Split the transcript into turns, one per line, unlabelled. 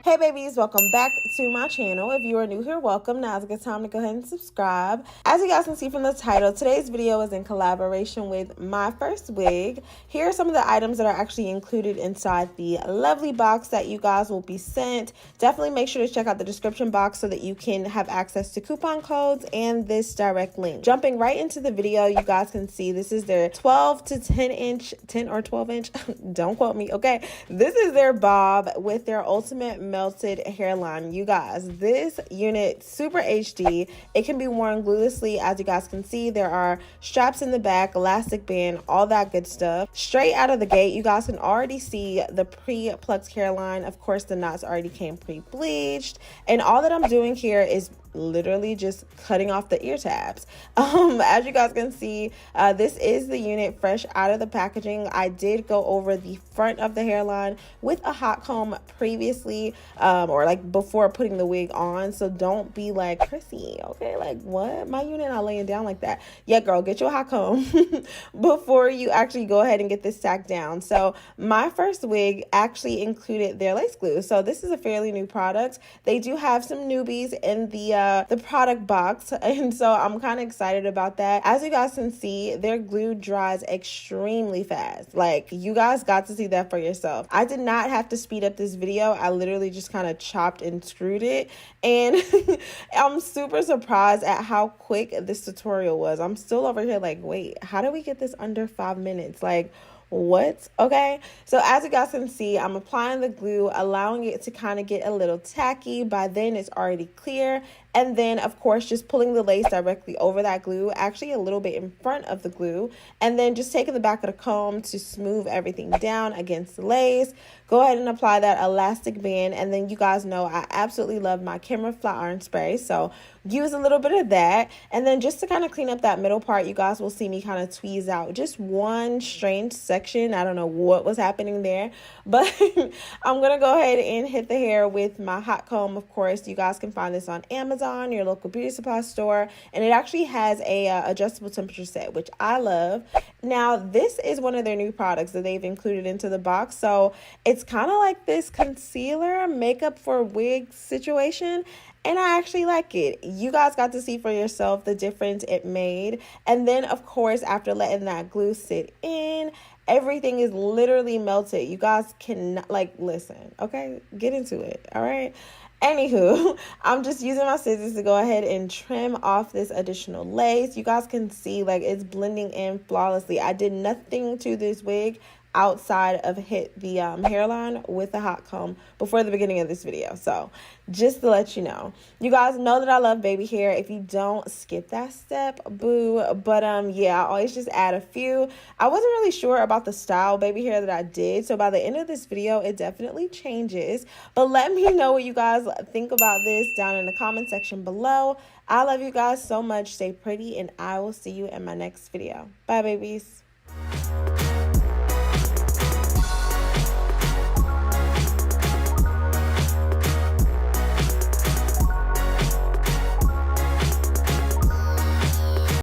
Hey babies, welcome back to my channel. If you are new here, welcome. Now is a good time to go ahead and subscribe. As you guys can see from the title, today's video is in collaboration with MyFirstWig. Here are some of the items that are actually included inside the lovely box that you guys will be sent. Definitely make sure to check out the description box so that you can have access to coupon codes and this direct link. Jumping right into the video, you guys can see this is their 12 to 10 inch, 10 or 12 inch, don't quote me, okay? This is their bob with their ultimate melted hairline. You guys, this unit super HD. It can be worn gluelessly. As you guys can see, there are straps in the back, elastic band, all that good stuff. Straight out of the gate, you guys can already see the pre-plucked hairline. Of course, the knots already came pre-bleached, and all that I'm doing here is literally just cutting off the ear tabs. As you guys can see, this is the unit fresh out of the packaging. I did go over the front of the hairline with a hot comb previously, or like before putting the wig on, so don't be like, Chrissy, okay, like what, my unit not laying down like that. Yeah girl, get your hot comb before you actually go ahead and get this tacked down. So MyFirstWig actually included their lace glue, so this is a fairly new product. They do have some newbies in the product box, and so I'm kind of excited about that. As you guys can see, their glue dries extremely fast. Like, you guys got to see that for yourself. I did not have to speed up this video. I literally just kind of chopped and screwed it, and I'm super surprised at how quick this tutorial was. I'm still over here like, wait, how do we get this under 5 minutes? Like, what? Okay, so as you guys can see, I'm applying the glue, allowing it to kind of get a little tacky. By then it's already clear, and then of course just pulling the lace directly over that glue, actually a little bit in front of the glue, and then just taking the back of the comb to smooth everything down against the lace. Go ahead and apply that elastic band, and then you guys know I absolutely love my camera flat iron spray, so use a little bit of that. And then just to kind of clean up that middle part, you guys will see me kind of tweeze out just one strange section. I don't know what was happening there, but I'm gonna go ahead and hit the hair with my hot comb. Of course, you guys can find this on Amazon, your local beauty supply store, and it actually has a adjustable temperature set, which I love. Now, this is one of their new products that they've included into the box, so it's kind of like this concealer makeup for wig situation, and I actually like it. You guys got to see for yourself the difference it made. And then of course, after letting that glue sit in, everything is literally melted. You guys can, like, listen, okay, get into it. All right, anywho, I'm just using my scissors to go ahead and trim off this additional lace. You guys can see, like, it's blending in flawlessly. I did nothing to this wig outside of hit the hairline with a hot comb before the beginning of this video. So just to let you know, you guys know that I love baby hair. If you don't, skip that step, boo. But yeah, I always just add a few. I wasn't really sure about the style baby hair that I did, so by the end of this video it definitely changes. But let me know what you guys think about this down in the comment section below. I love you guys so much. Stay pretty, and I will see you in my next video. Bye babies.